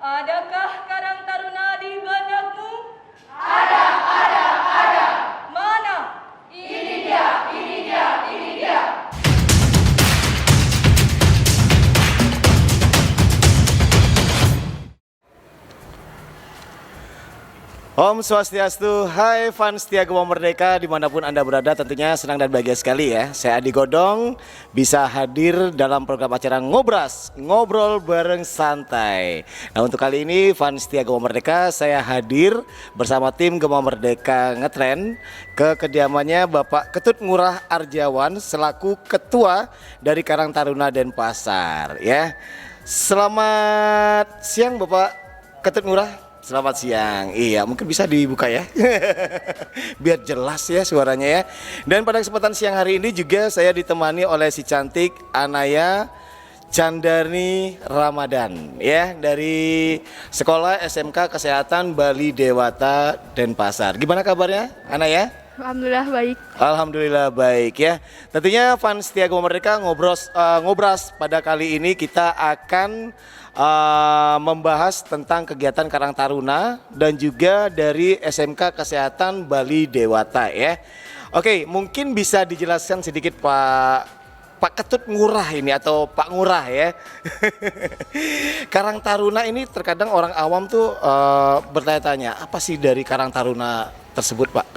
Adakah Karang Taruna di benakmu? Mana? Ini dia. Om Swastiastu, hai fans Setia Gema Merdeka dimanapun Anda berada, tentunya senang dan bahagia sekali ya. Saya Adi Godong bisa hadir dalam program acara Ngobras, Ngobrol Bareng Santai. Nah untuk kali ini fans Setia Gema Merdeka, saya hadir bersama tim Gema Merdeka Ngetren ke kediamannya Bapak Ketut Ngurah Arjawan selaku Ketua dari Karang Taruna Denpasar ya. Selamat siang Bapak Ketut Ngurah. Selamat siang. Iya, mungkin bisa dibuka ya. Biar jelas ya suaranya ya. Dan pada kesempatan siang hari ini juga saya ditemani oleh si cantik Anaya Chandani Ramadan ya dari Sekolah SMK Kesehatan Bali Dewata Denpasar. Gimana kabarnya, Anaya? Alhamdulillah baik. Alhamdulillah baik ya. Tentunya fans Setia Gema Merdeka ngobras pada kali ini kita akan membahas tentang kegiatan Karang Taruna dan juga dari SMK Kesehatan Bali Dewata ya. Oke, mungkin bisa dijelaskan sedikit Pak Ketut Ngurah ini atau Pak Ngurah ya. Karang Taruna ini terkadang orang awam tuh bertanya-tanya apa sih dari Karang Taruna tersebut Pak?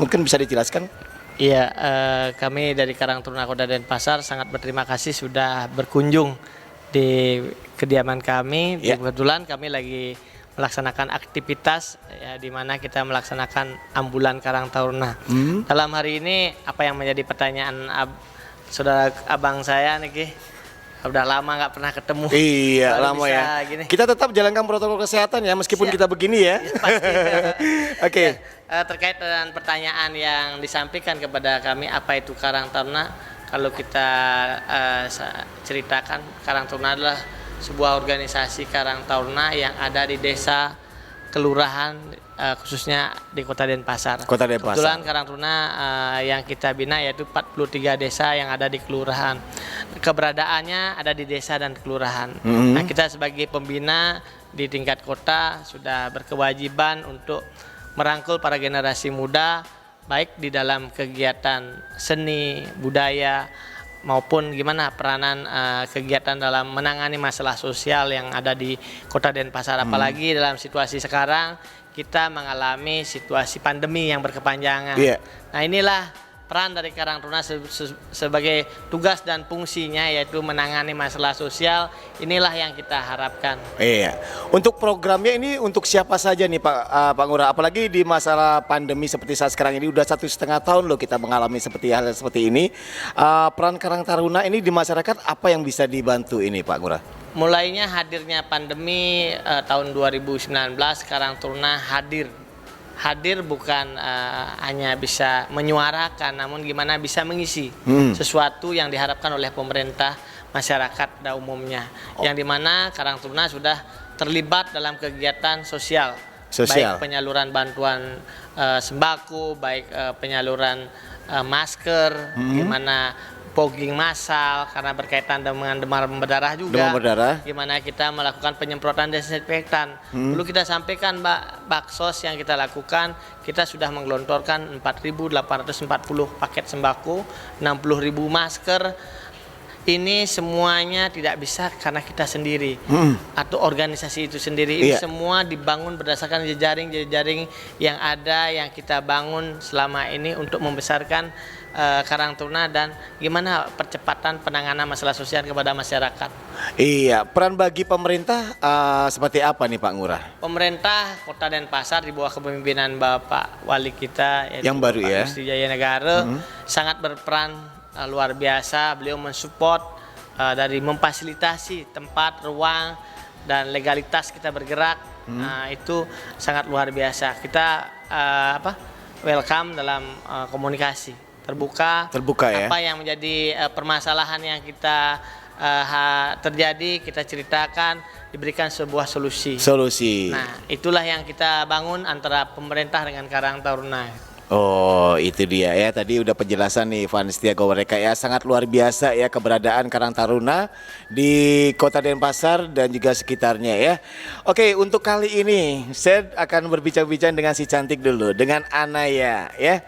Mungkin bisa dijelaskan? Iya, kami dari Karang Taruna Kota Denpasar sangat berterima kasih sudah berkunjung di kediaman kami. Ya. Kebetulan kami lagi melaksanakan aktivitas ya, di mana kita melaksanakan ambulan Karang Taruna. Dalam hari ini apa yang menjadi pertanyaan saudara abang saya nih, udah lama nggak pernah ketemu. Iya, Baru lama bisa ya. gini. Kita tetap jalankan protokol kesehatan ya meskipun Siap. kita begini ya. Pasti. Oke. Terkait dengan pertanyaan yang disampaikan kepada kami apa itu Karang Taruna, kalau kita ceritakan, Karang Taruna adalah sebuah organisasi Karang Taruna yang ada di desa, kelurahan, khususnya di Kota Denpasar. Kota Denpasar. Kebetulan Karang Taruna yang kita bina yaitu 43 desa yang ada di kelurahan. Keberadaannya ada di desa dan kelurahan. Nah, kita sebagai pembina di tingkat kota sudah berkewajiban untuk merangkul para generasi muda baik di dalam kegiatan seni, budaya maupun gimana peranan kegiatan dalam menangani masalah sosial yang ada di Kota Denpasar. Apalagi dalam situasi sekarang kita mengalami situasi pandemi yang berkepanjangan. Iya. Nah, inilah peran dari Karang Taruna sebagai tugas dan fungsinya yaitu menangani masalah sosial. Inilah yang kita harapkan. Iya. Untuk programnya ini untuk siapa saja nih Pak Ngurah? Apalagi di masalah pandemi seperti saat sekarang ini udah 1,5 tahun loh kita mengalami hal seperti ini. Peran Karang Taruna ini di masyarakat apa yang bisa dibantu ini Pak Ngurah? Mulainya hadirnya pandemi tahun 2019, Karang Taruna hadir bukan hanya bisa menyuarakan, namun gimana bisa mengisi sesuatu yang diharapkan oleh pemerintah, masyarakat pada umumnya. Yang dimana Karang Taruna sudah terlibat dalam kegiatan sosial. Baik penyaluran bantuan sembako, baik penyaluran masker, gimana fogging massal karena berkaitan dengan demam berdarah juga. Demam berdarah. Gimana kita melakukan penyemprotan desinfektan. Dulu kita sampaikan baksos yang kita lakukan, kita sudah menggelontorkan 4.840 paket sembako, 60.000 masker. Ini semuanya tidak bisa karena kita sendiri atau organisasi itu sendiri. Ini semua dibangun berdasarkan jejaring yang ada, yang kita bangun selama ini untuk membesarkan Karang Taruna dan gimana percepatan penanganan masalah sosial kepada masyarakat. Iya, peran bagi pemerintah seperti apa nih Pak Ngurah? Pemerintah Kota Denpasar di bawah kepemimpinan Bapak Wali kita yang baru Bapak ya, Gusti Jaya Negara sangat berperan luar biasa. Beliau mensupport dari memfasilitasi tempat, ruang dan legalitas kita bergerak. Itu sangat luar biasa. Kita welcome dalam komunikasi terbuka ya. Apa yang menjadi permasalahan yang kita terjadi kita ceritakan, diberikan sebuah solusi. Solusi. Nah, itulah yang kita bangun antara pemerintah dengan Karang Taruna. Oh, itu dia ya. Tadi udah penjelasan nih Van Setia Gowareka ya. Sangat luar biasa ya keberadaan Karang Taruna di Kota Denpasar dan juga sekitarnya ya. Oke, untuk kali ini saya akan berbincang-bincang dengan si cantik dulu, dengan Anaya ya.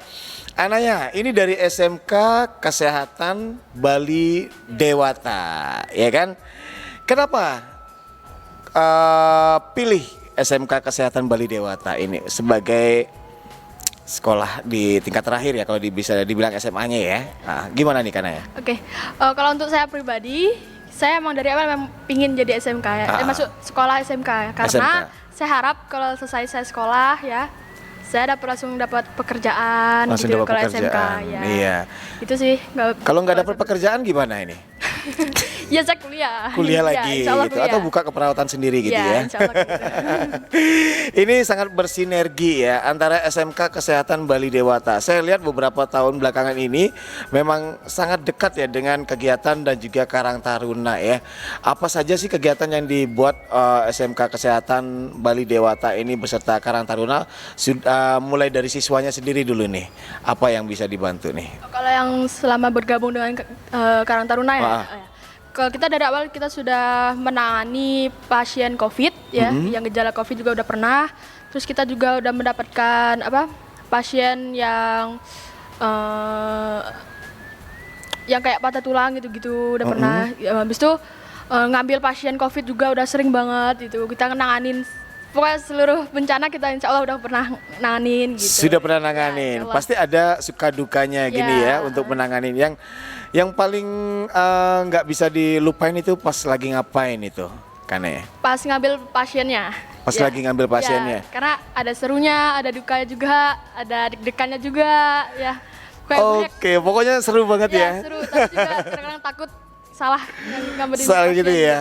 Anaya, ini dari SMK Kesehatan Bali Dewata, ya kan? Kenapa pilih SMK Kesehatan Bali Dewata ini sebagai sekolah di tingkat terakhir ya, kalau bisa dibilang SMA-nya ya? Nah, gimana nih Kanaya? Oke, kalau untuk saya pribadi, saya emang dari awal memang pingin jadi SMK ya, masuk sekolah SMK ya, karena SMK. saya harap kalau selesai saya sekolah ya, saya langsung dapat pekerjaan Langsung gitu dapat kalau SMK pekerjaan, ya. iya. Itu sih. Kalau nggak dapat pekerjaan gimana ini? Ya saya kuliah. Kuliah Ya, lagi insya Allah gitu, kuliah. atau buka keperawatan sendiri gitu ya? Insya Allah kuliah. Ini sangat bersinergi ya antara SMK Kesehatan Bali Dewata. Saya lihat beberapa tahun belakangan ini memang sangat dekat ya dengan kegiatan dan juga Karang Taruna ya. Apa saja sih kegiatan yang dibuat SMK Kesehatan Bali Dewata ini beserta Karang Taruna? Mulai dari siswanya sendiri dulu nih. Apa yang bisa dibantu nih? Kalau yang selama bergabung dengan Karang Taruna ya, Ah. kalau kita dari awal kita sudah menangani pasien COVID ya, yang gejala COVID juga udah pernah. Terus kita juga udah mendapatkan pasien yang kayak patah tulang gitu-gitu udah pernah. Ya, habis itu ngambil pasien COVID juga udah sering banget gitu. Kita nanganin pokoknya seluruh bencana kita insya Allah udah pernah nanganin gitu. Sudah pernah Ya, nanganin. insya Allah. Pasti ada suka dukanya gini ya Ya. untuk menanganin. Yang paling nggak bisa dilupain itu pas lagi ngapain itu, Kane? Pas ngambil pasiennya. Pas Ya. lagi ngambil pasiennya. Ya, karena ada serunya, ada dukanya juga, ada deg-degannya juga, ya. Oke, pokoknya seru banget ya. Seru, tapi juga kadang-kadang takut salah ngambilin Soal gitu pasien ya.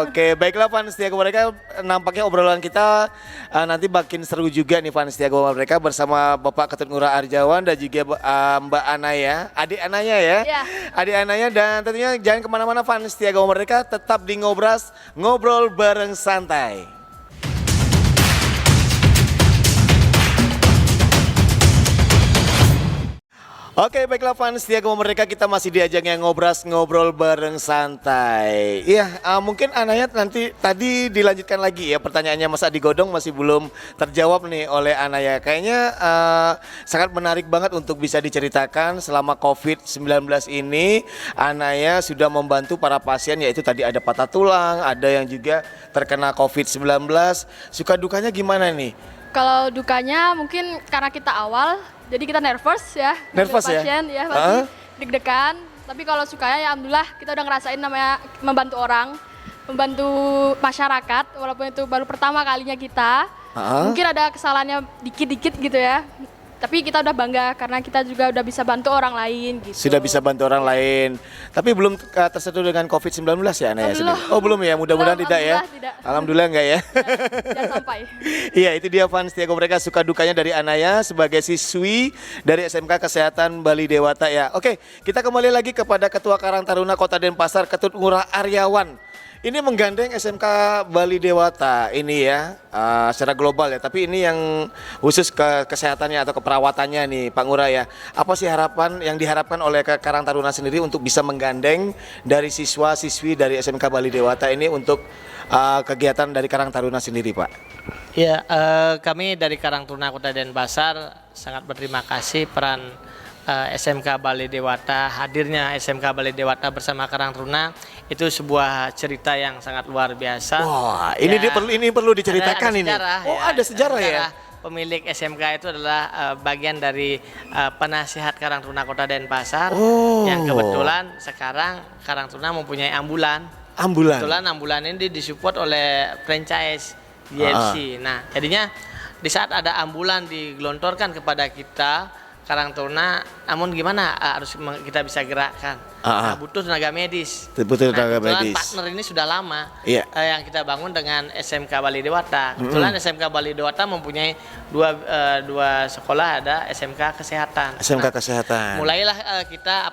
Oke, baiklah Van Setia Gowareka, nampaknya obrolan kita nanti makin seru juga nih Van Setia Gowareka bersama Bapak Ketut Ngurah Arjawan dan juga Mbak Anaya, adik Anaya ya. Iya. Adik Anaya, dan tentunya jangan kemana-mana Van Setia Gowareka, tetap di Ngobras, ngobrol bareng santai. Oke, baiklah Van Setia Gowareka, kita masih diajak yang ngobrol bareng santai. Iya, mungkin Anaya nanti tadi dilanjutkan lagi ya pertanyaannya Mas Adi Godong masih belum terjawab nih oleh Anaya. Kayaknya sangat menarik banget untuk bisa diceritakan selama COVID-19 ini Anaya sudah membantu para pasien, yaitu tadi ada patah tulang, ada yang juga terkena COVID-19. Suka dukanya gimana nih? Kalau dukanya mungkin karena kita awal, jadi kita nervous ya. Nervous ya? pasien, ya pasti deg-degan. Tapi kalau sukanya ya alhamdulillah kita udah ngerasain namanya membantu orang, membantu masyarakat, walaupun itu baru pertama kalinya kita. Mungkin ada kesalahannya dikit-dikit gitu ya. Tapi kita udah bangga karena kita juga udah bisa bantu orang lain gitu. Sudah bisa bantu orang lain. Tapi belum tersentuh dengan COVID-19 ya Anaya belum. sendiri? Oh belum ya, mudah-mudahan Belum, tidak ya. alhamdulillah tidak. Alhamdulillah enggak ya. Jangan sampai. Iya, itu dia Van Setia Gowareka, suka dukanya dari Anaya sebagai siswi dari SMK Kesehatan Bali Dewata ya. Oke, kita kembali lagi kepada Ketua Karang Taruna Kota Denpasar, Ketut Ngurah Aryawan. Ini menggandeng SMK Bali Dewata ini ya, secara global ya. Tapi ini yang khusus ke kesehatannya atau keperawatannya nih Pak Ngurah ya. Apa sih harapan yang diharapkan oleh Karang Taruna sendiri untuk bisa menggandeng dari siswa-siswi dari SMK Bali Dewata ini untuk kegiatan dari Karang Taruna sendiri Pak? Ya, kami dari Karang Taruna Kota Denpasar sangat berterima kasih peran SMK Bali Dewata, hadirnya SMK Bali Dewata bersama Karang Taruna itu sebuah cerita yang sangat luar biasa. Wah, ini Ya, ini perlu diceritakan ada ini. sejarah, Oh, ya. ada sejarah ya. Pemilik SMK itu adalah bagian dari penasihat Karang Taruna Kota Denpasar, Oh. yang kebetulan sekarang Karang Taruna mempunyai ambulan. Ambulan. Kebetulan ambulan ini disupport oleh franchise DLC. Nah, jadinya di saat ada ambulan digelontorkan kepada kita Karang Taruna, namun gimana harus kita bisa gerakkan? Nah, butuh tenaga medis. Butuh tenaga kebetulan medis. partner ini sudah lama Iya. yang kita bangun dengan SMK Bali Dewata. Kebetulan SMK Bali Dewata mempunyai dua sekolah, ada SMK Kesehatan. SMK Nah, Kesehatan. mulailah kita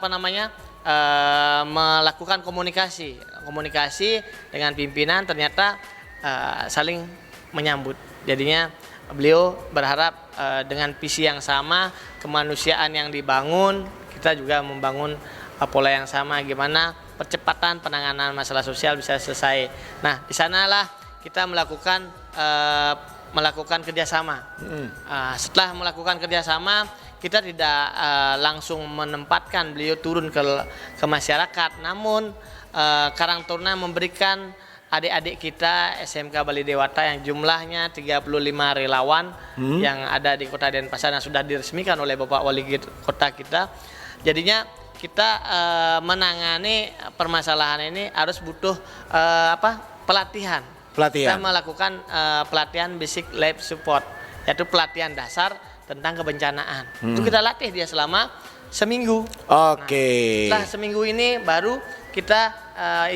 melakukan komunikasi dengan pimpinan, ternyata saling menyambut. Jadinya beliau berharap dengan visi yang sama, kemanusiaan yang dibangun, kita juga membangun pola yang sama, gimana percepatan penanganan masalah sosial bisa selesai. Nah, di sanalah kita melakukan kerjasama. Setelah melakukan kerjasama, kita tidak langsung menempatkan beliau turun ke masyarakat, namun Karang Taruna memberikan adik-adik kita SMK Bali Dewata yang jumlahnya 35 relawan yang ada di Kota Denpasar yang sudah diresmikan oleh Bapak Wali Kota kita. Jadinya kita menangani permasalahan ini harus butuh pelatihan. Kita melakukan pelatihan basic life support, yaitu pelatihan dasar tentang kebencanaan. Itu kita latih dia selama seminggu. Oke. Nah, setelah seminggu ini baru kita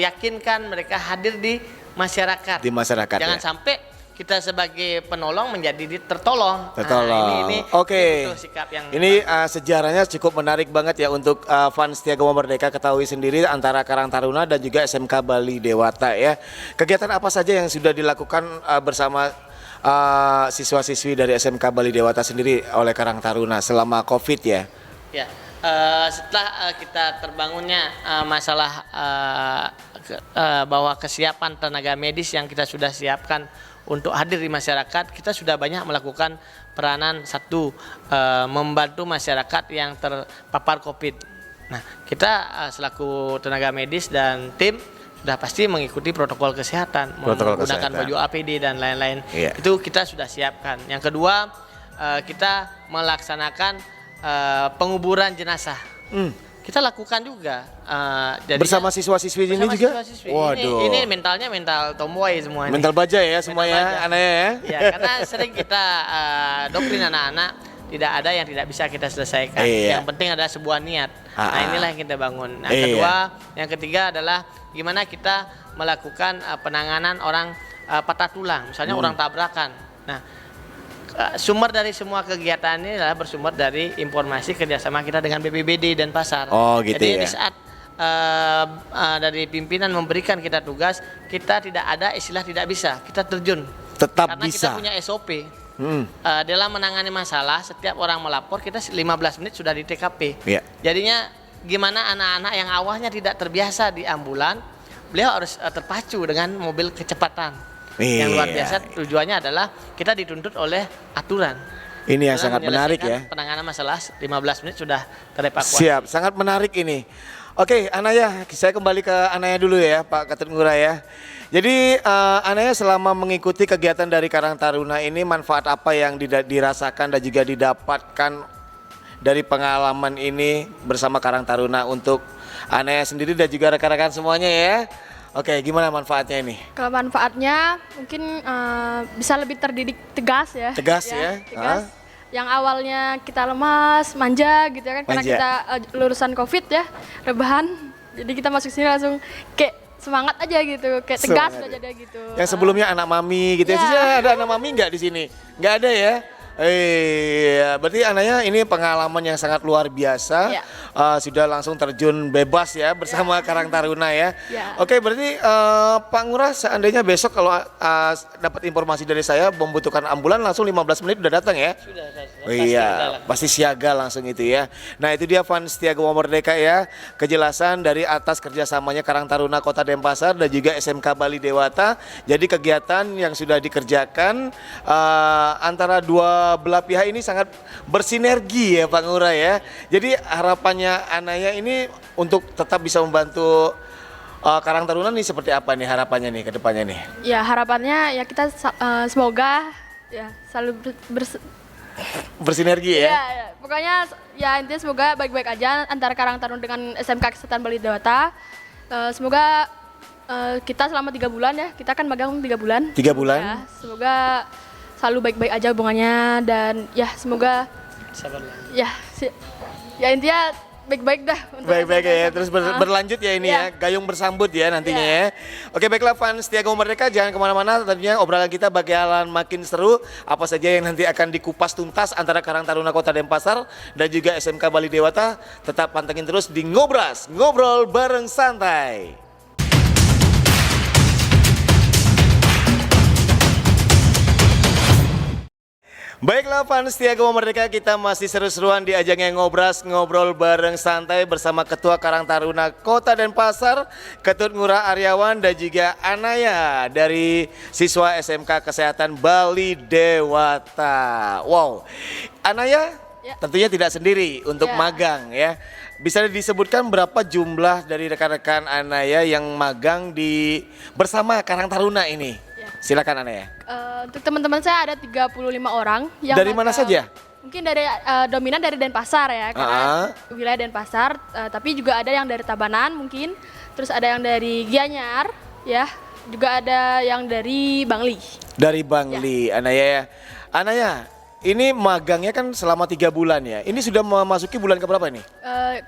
yakinkan mereka hadir di masyarakat. Di masyarakat. Jangan sampai kita sebagai penolong menjadi tertolong. Tertolong. Ini Oke. sikap yang Ini sejarahnya cukup menarik banget ya untuk fans Setia Gawang Merdeka ketahui sendiri antara Karang Taruna dan juga SMK Bali Dewata ya. Kegiatan apa saja yang sudah dilakukan bersama siswa-siswi dari SMK Bali Dewata sendiri oleh Karang Taruna selama COVID ya? Ya. Setelah kita terbangunnya masalah bahwa kesiapan tenaga medis yang kita sudah siapkan untuk hadir di masyarakat, kita sudah banyak melakukan peranan membantu masyarakat yang terpapar COVID. Nah, kita selaku tenaga medis dan tim sudah pasti mengikuti protokol kesehatan, menggunakan baju APD dan lain-lain. Itu kita sudah siapkan. Yang kedua, kita melaksanakan penguburan jenazah. Kita lakukan juga bersama siswa-siswi ini juga. Waduh. Ini mentalnya mental tomboy semua. Mental baja ya semuanya, anaknya ya. Ya, karena sering kita doktrin anak-anak, tidak ada yang tidak bisa kita selesaikan. Yang penting adalah sebuah niat. Nah, inilah yang kita bangun. Nah, yang ketiga adalah gimana kita melakukan penanganan orang patah tulang, misalnya orang tabrakan. Nah, sumber dari semua kegiatan ini adalah bersumber dari informasi kerjasama kita dengan BPBD dan pasar. Jadi di saat dari pimpinan memberikan kita tugas, kita tidak ada istilah tidak bisa, kita terjun. Tetap karena bisa. Kita punya SOP. Dalam menangani masalah, setiap orang melapor kita 15 menit sudah di TKP. Jadinya gimana anak-anak yang awalnya tidak terbiasa di ambulan, beliau harus terpacu dengan mobil kecepatan. Yang luar biasa, tujuannya adalah kita dituntut oleh aturan. Ini yang sangat menarik ya. Penanganan masalah 15 menit sudah terevakuasi. Siap, sangat menarik ini. Oke, Anaya, saya kembali ke Anaya dulu ya, Pak Ketut Ngurah ya. Jadi Anaya selama mengikuti kegiatan dari Karang Taruna ini, manfaat apa yang dirasakan dan juga didapatkan dari pengalaman ini bersama Karang Taruna untuk Anaya sendiri dan juga rekan-rekan semuanya ya? Oke, gimana manfaatnya ini? Kalau manfaatnya mungkin bisa lebih terdidik tegas ya. Tegas ya? Tegas. Yang awalnya kita lemas, manja gitu ya kan, karena kita lulusan COVID ya, rebahan. Jadi kita masuk sini langsung kayak semangat aja gitu, kayak tegas aja gitu. Yang sebelumnya anak mami gitu ya. Ada anak mami nggak di sini? Nggak ada ya? Berarti Anaya ini pengalaman yang sangat luar biasa. Sudah langsung terjun bebas ya bersama Karang Taruna ya. Oke, berarti Pak Ngurah seandainya besok kalau dapat informasi dari saya membutuhkan ambulan langsung 15 menit udah datang ya? Sudah. Pasti siaga langsung itu ya. Nah, itu dia fans Setia Gawang Merdeka ya. Kejelasan dari atas kerjasamanya Karang Taruna Kota Denpasar dan juga SMK Bali Dewata. Jadi kegiatan yang sudah dikerjakan antara dua belah pihak ini sangat bersinergi ya Pak Ngurah ya. Jadi harapannya Anaya ini untuk tetap bisa membantu Karang Taruna nih seperti apa nih harapannya nih ke depannya nih? Ya harapannya ya kita semoga ya selalu bersinergi ya? Pokoknya ya intinya semoga baik-baik aja antara Karang Taruna dengan SMK Kesehatan Bali Dewata. Semoga kita selama 3 bulan ya, kita kan magang 3 bulan. 3 bulan? Ya, semoga selalu baik-baik aja hubungannya dan ya semoga ya intinya baik-baik dah. Baik-baik ya, terus berlanjut ya ini ya, gayung bersambut ya nantinya ya. Oke, baiklah fans Setia Gawang Merdeka, jangan kemana-mana, tentunya obrolan kita bakalan makin seru. Apa saja yang nanti akan dikupas tuntas antara Karang Taruna Kota Denpasar dan juga SMK Bali Dewata, tetap pantengin terus di Ngobras, ngobrol bareng santai. Baiklah fans Setia Gema Merdeka, kita masih seru-seruan di ajang yang ngobras, ngobrol bareng santai bersama Ketua Karang Taruna Kota Denpasar, Ketut Ngurah Aryawan dan juga Anaya dari siswa SMK Kesehatan Bali Dewata. Wow, Anaya Ya. tentunya tidak sendiri untuk Ya. magang ya. Bisa disebutkan berapa jumlah dari rekan-rekan Anaya yang magang di bersama Karang Taruna ini? Ya. Silakan Anaya. Untuk teman-teman saya ada 35 orang yang Dari mana saja? Mungkin dari dominan dari Denpasar ya, karena wilayah Denpasar, tapi juga ada yang dari Tabanan mungkin, terus ada yang dari Gianyar ya, juga ada yang dari Bangli. Dari Bangli, Anaya ya. Anaya, ini magangnya kan selama 3 bulan ya. Ini sudah memasuki bulan keberapa ini?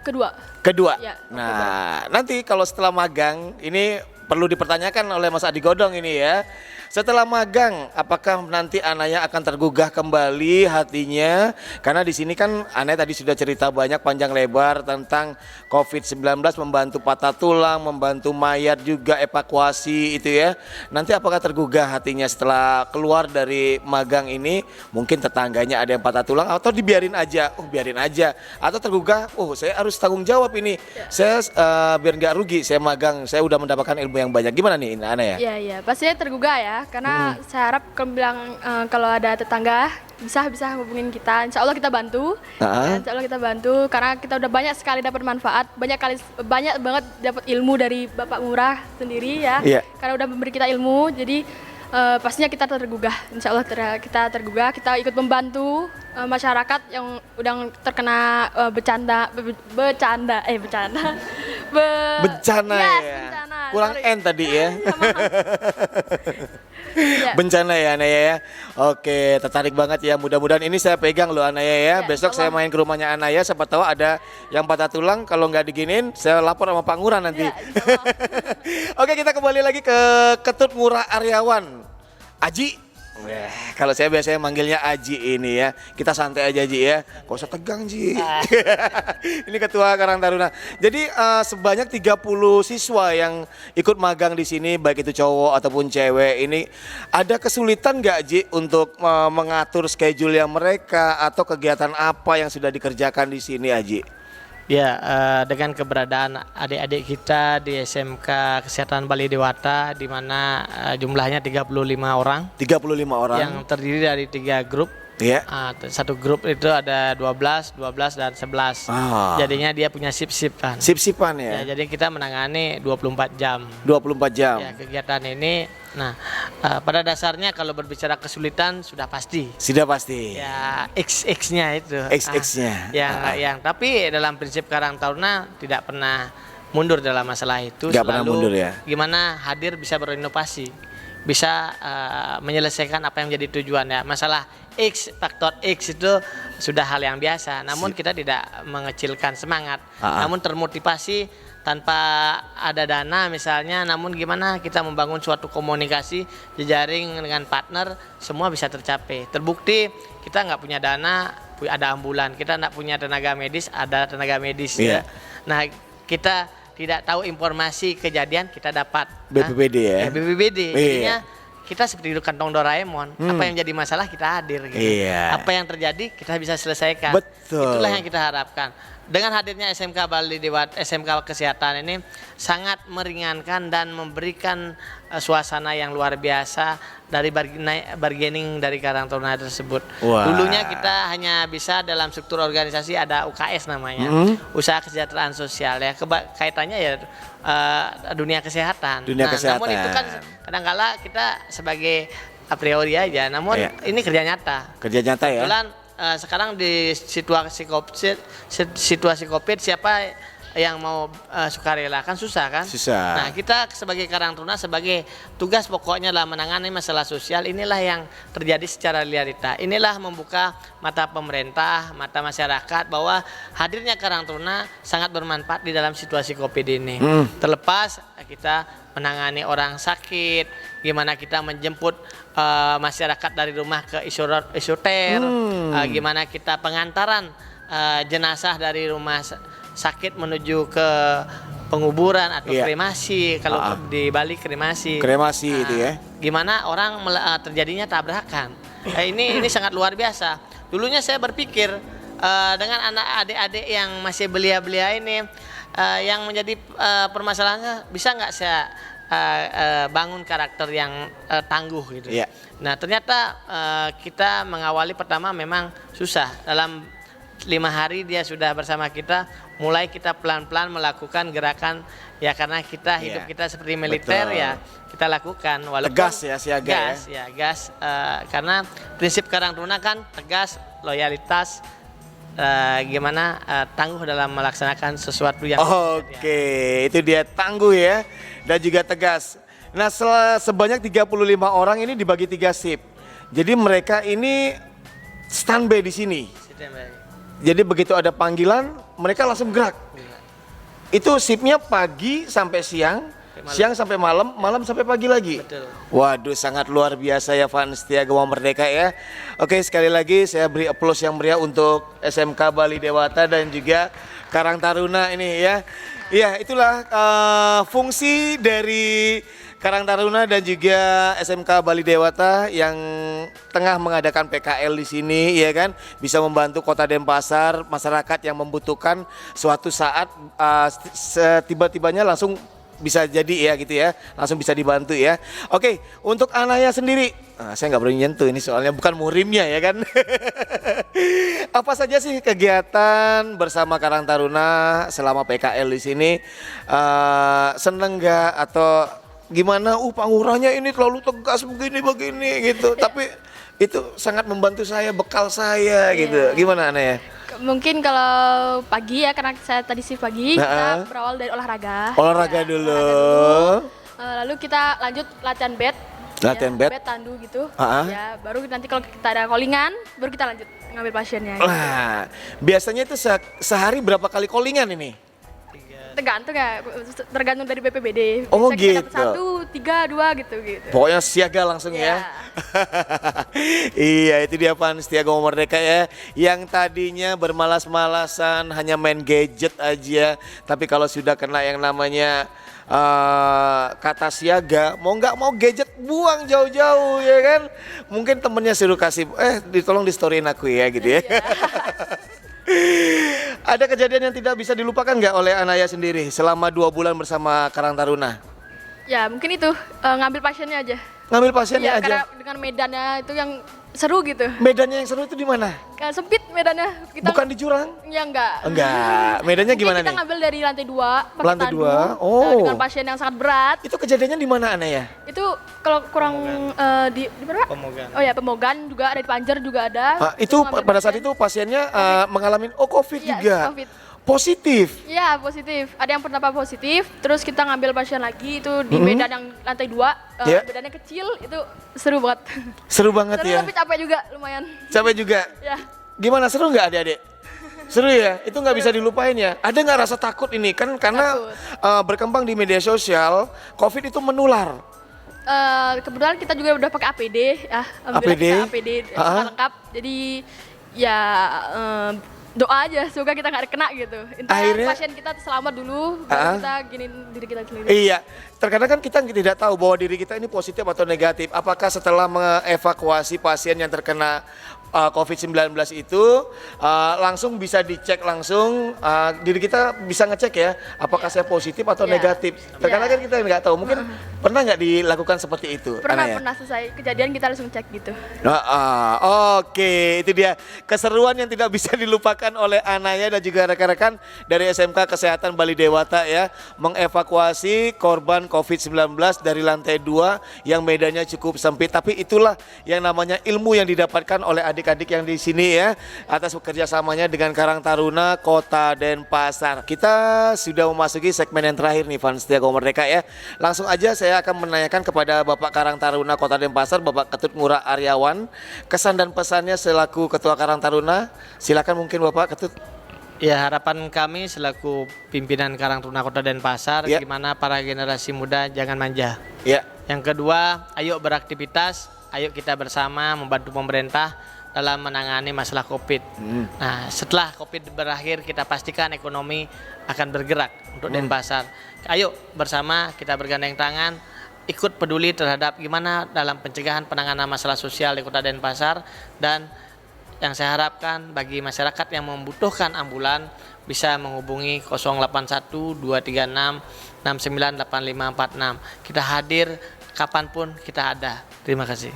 Kedua. Kedua. Ya, Nah, nanti kalau setelah magang, ini perlu dipertanyakan oleh Mas Adi Godong ini ya. Setelah magang, apakah nanti Anaya akan tergugah kembali hatinya? Karena di sini kan Anaya tadi sudah cerita banyak panjang lebar tentang COVID-19, membantu patah tulang, membantu mayat juga evakuasi itu ya. Nanti apakah tergugah hatinya setelah keluar dari magang ini? Mungkin tetangganya ada yang patah tulang atau dibiarin aja? Oh, biarin aja. Atau tergugah, oh saya harus tanggung jawab ini. Saya biar nggak rugi, saya magang, saya udah mendapatkan ilmu yang banyak. Gimana nih Anaya? Iya, pastinya tergugah ya, karena saya harap kalau bilang kalau ada tetangga bisa hubungin kita, insya Allah kita bantu. Insya Allah kita bantu karena kita udah banyak sekali dapat manfaat, banyak banget dapat ilmu dari Bapak Ngurah sendiri ya. Iya. Karena udah memberi kita ilmu, jadi pastinya kita tergugah, insya Allah kita tergugah, kita ikut membantu masyarakat yang udah terkena bencana. Bencana Yes, ya. bencana. Kurang Sorry. N tadi ya. Ya. Bencana ya Anaya ya. Oke, tertarik banget ya. Mudah-mudahan ini saya pegang loh Anaya ya. Ya, Besok saya insya Allah. main ke rumahnya Anaya, siapa tahu ada yang patah tulang. Kalau nggak diginin, saya lapor sama Pak Ngurah nanti. Ya, insya Allah. Oke, kita kembali lagi ke Ketut Ngurah Aryawan. Aji. Kalau saya biasanya manggilnya Aji ini ya. Kita santai aja Ji ya. Gak usah tegang Ji. Ini Ketua Karang Taruna. Jadi sebanyak 30 siswa yang ikut magang di sini, baik itu cowok ataupun cewek. Ini ada kesulitan nggak Ji untuk mengatur schedule yang mereka atau kegiatan apa yang sudah dikerjakan di sini Aji? Ya, dengan keberadaan adik-adik kita di SMK Kesehatan Bali Dewata, di mana jumlahnya 35 orang 35 orang. yang terdiri dari 3 grup. Iya. Satu grup itu ada 12, dan 11. Jadinya dia punya sip-sipan. Sip-sipan ya. Ya, jadi kita menangani 24 jam. 24 jam. Ya, kegiatan ini. Nah, pada dasarnya kalau berbicara kesulitan sudah pasti. Sudah pasti. Ya, XX-nya itu. XX-nya. Yang tapi dalam prinsip Karang Taruna tidak pernah mundur dalam masalah itu. Nggak pernah mundur ya. Gimana hadir bisa berinovasi, bisa menyelesaikan apa yang menjadi tujuan ya. Masalah faktor X itu sudah hal yang biasa. Namun kita tidak mengecilkan semangat. Namun termotivasi tanpa ada dana misalnya. Namun gimana kita membangun suatu komunikasi jejaring dengan partner, semua bisa tercapai. Terbukti kita nggak punya dana, ada ambulan. Kita nggak punya tenaga medis, ada tenaga medis. Iya. Ya. Nah, kita tidak tahu informasi kejadian, kita dapat BPBD ya. BPBD. Iya. Jadinya kita seperti di kantong Doraemon. Apa yang jadi masalah kita hadir gitu. Iya. Apa yang terjadi kita bisa selesaikan. Betul. Itulah yang kita harapkan. Dengan hadirnya SMK Bali Dewata, SMK Kesehatan ini sangat meringankan dan memberikan suasana yang luar biasa dari bargaining dari Karang Taruna tersebut. Wah. Dulunya kita hanya bisa dalam struktur organisasi ada UKS namanya, usaha kesejahteraan sosial ya. Kaitannya ya dunia kesehatan. Dunia kesehatan. Namun itu kan kadang-kala kita sebagai a priori aja. Namun Iya. ini kerja nyata. Kerja nyata ya. Kebetulan sekarang di situasi COVID siapa yang mau sukarela kan susah kan? Susah. Nah, kita sebagai Karang Taruna sebagai tugas pokoknya adalah menangani masalah sosial. Inilah yang terjadi secara realita. Inilah membuka mata pemerintah, mata masyarakat bahwa hadirnya Karang Taruna sangat bermanfaat di dalam situasi Covid ini. Terlepas kita menangani orang sakit, gimana kita menjemput masyarakat dari rumah ke isoter, gimana kita pengantaran jenazah dari rumah sakit menuju ke penguburan atau Iya. kremasi, kalau di Bali kremasi. Kremasi itu ya. Gimana orang terjadinya tabrakan. Ini sangat luar biasa. Dulunya saya berpikir dengan anak adik-adik yang masih belia-belia ini, yang menjadi permasalahannya bisa nggak saya bangun karakter yang tangguh gitu. Iya. Nah ternyata kita mengawali pertama memang susah. Dalam 5 hari dia sudah bersama kita, mulai kita pelan-pelan melakukan gerakan ya, karena kita hidup kita seperti militer. Betul. Ya kita lakukan walaupun Tegas ya, siaga gas, ya gas, karena prinsip Karang Taruna kan tegas, loyalitas, gimana tangguh dalam melaksanakan sesuatu yang Oke, itu dia tangguh ya dan juga tegas. Nah, sebanyak 35 orang ini dibagi 3 shift. Jadi mereka ini standby di sini. Jadi begitu ada panggilan, mereka langsung gerak. Itu shiftnya pagi sampai siang, siang sampai malam, malam sampai pagi lagi. Betul. Waduh, sangat luar biasa ya fans Setia Gawang Merdeka ya. Oke, sekali lagi saya beri aplaus yang meriah untuk SMK Bali Dewata dan juga Karang Taruna ini ya. Iya, itulah fungsi dari Karang Taruna dan juga SMK Bali Dewata yang tengah mengadakan PKL di sini, ya kan, bisa membantu Kota Denpasar, masyarakat yang membutuhkan suatu saat setiba-tibanya langsung bisa jadi ya gitu ya, langsung bisa dibantu ya. Oke, untuk Anaya sendiri, saya nggak berani nyentuh ini soalnya bukan murimnya ya kan. Apa saja sih kegiatan bersama Karang Taruna selama PKL di sini? Seneng nggak atau gimana? Panguranya ini terlalu tegas begini gitu. Tapi itu sangat membantu saya, bekal saya gitu. Gimana Anaya? Mungkin kalau pagi ya, karena saya tadi shift pagi, kita berawal dari olahraga. Olahraga dulu. Lalu kita lanjut latihan bed. Latihan bed? Bed tandu gitu. Ya, baru nanti kalau kita ada callingan, baru kita lanjut ngambil pasiennya. Nah, biasanya itu sehari berapa kali callingan ini? Tergantung ya, tergantung dari BPBD. Oh, Bisa kita gitu. dapat 1, 3, 2 gitu. Pokoknya siaga langsung ya. Iya, itu dia fans Setia Gawang Merdeka ya, yang tadinya bermalas-malasan hanya main gadget aja, tapi kalau sudah kena yang namanya kata siaga, mau nggak mau gadget buang jauh-jauh ya kan. Mungkin temennya suruh kasih, ditolong di storyin aku ya gitu ya. Ada kejadian yang tidak bisa dilupakan nggak oleh Anaya sendiri selama 2 bulan bersama Karang Taruna? Ya mungkin itu, ngambil pasiennya aja. Ngambil pasiennya Ya, aja? karena dengan medannya itu yang seru gitu. Medannya yang seru itu di mana? Sempit medannya. Bukan di jurang? Ya enggak. Enggak. Medannya Mungkin gimana kita nih? ngambil dari lantai 2, pakai Lantai tandu, 2? Oh. dengan pasien yang sangat berat. Itu kejadiannya di mana Anaya? Itu kalau kurang di mana Pak? Pemogan. Oh ya, Pemogan juga ada, di Panjer juga ada. Itu ngambil pada saat pasien. itu pasiennya mengalami COVID Iya, juga. COVID. Positif. Iya, positif. Ada yang pertama positif, terus kita ngambil pasien lagi itu di medan yang lantai 2, Yeah. medannya kecil, itu seru banget. Seru banget Seru ya. tapi capek juga lumayan. Capek juga. Ya. Gimana, seru nggak adik-adik? Seru ya, itu nggak bisa dilupain ya. Ada nggak rasa takut ini kan karena berkembang di media sosial, COVID itu menular. Kebetulan kita juga udah pakai APD ya, alhamdulillah APD? kita APD lengkap. Jadi ya doa aja semoga kita nggak kena gitu. Intinya Akhirnya- pasien kita selamat dulu, baru kita giniin diri kita sendiri. Iya, terkadang kan kita tidak tahu bahwa diri kita ini positif atau negatif. Apakah setelah mengevakuasi pasien yang terkena COVID-19 itu langsung bisa dicek langsung, diri kita bisa ngecek ya apakah saya positif atau Iya. negatif. Terkadang Iya. kan kita nggak tahu, mungkin pernah nggak dilakukan seperti itu? Anaya? Pernah selesai kejadian kita langsung cek gitu. Oke, itu dia keseruan yang tidak bisa dilupakan oleh Anaya dan juga rekan-rekan dari SMK Kesehatan Bali Dewata ya, mengevakuasi korban COVID-19 dari lantai 2 yang medannya cukup sempit, tapi itulah yang namanya ilmu yang didapatkan oleh adik-adik yang di sini ya, atas kerjasamanya dengan Karang Taruna Kota Denpasar. Kita sudah memasuki segmen yang terakhir nih fans Setia Gawang Merdeka ya. Langsung aja saya akan menanyakan kepada Bapak Karang Taruna Kota Denpasar, Bapak Ketut Ngurah Aryawan, kesan dan pesannya selaku Ketua Karang Taruna. Silakan mungkin Bapak Ketut. Ya, harapan kami selaku pimpinan Karang Taruna Kota Denpasar, Ya. gimana para generasi muda jangan manja. Ya, Yang kedua, ayo beraktivitas, ayo kita bersama membantu pemerintah dalam menangani masalah COVID. Nah, setelah COVID berakhir, kita pastikan ekonomi akan bergerak untuk Denpasar. Ayo bersama kita bergandeng tangan, ikut peduli terhadap gimana dalam pencegahan penanganan masalah sosial di Kota Denpasar, dan yang saya harapkan bagi masyarakat yang membutuhkan ambulan bisa menghubungi 081 236 698546. Kita hadir kapanpun kita ada. Terima kasih.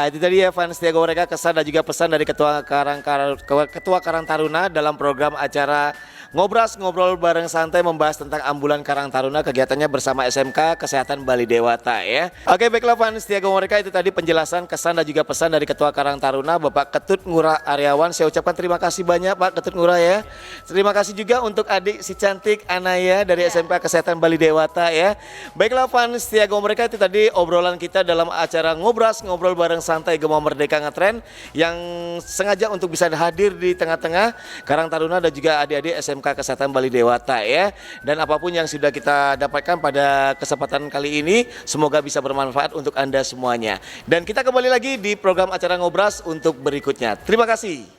Itu tadi ya fans Tiago mereka kesan dan juga pesan dari Ketua Karang Taruna dalam program acara Ngobras, ngobrol bareng santai membahas tentang ambulan Karang Taruna, kegiatannya bersama SMK Kesehatan Bali Dewata ya. Oke, baiklah fans Tiago mereka, itu tadi penjelasan kesan dan juga pesan dari Ketua Karang Taruna Bapak Ketut Ngurah Aryawan. Saya ucapkan terima kasih banyak Pak Ketut Ngurah ya. Terima kasih juga untuk adik si cantik Anaya dari SMK Kesehatan Bali Dewata ya. Baiklah fans Tiago mereka, itu tadi obrolan kita dalam acara Ngobras, ngobrol bareng santai Gema Merdeka Ngetren yang sengaja untuk bisa hadir di tengah-tengah Karang Taruna dan juga adik-adik SMK Kesehatan Bali Dewata ya. Dan apapun yang sudah kita dapatkan pada kesempatan kali ini semoga bisa bermanfaat untuk Anda semuanya. Dan kita kembali lagi di program acara Ngobras untuk berikutnya. Terima kasih.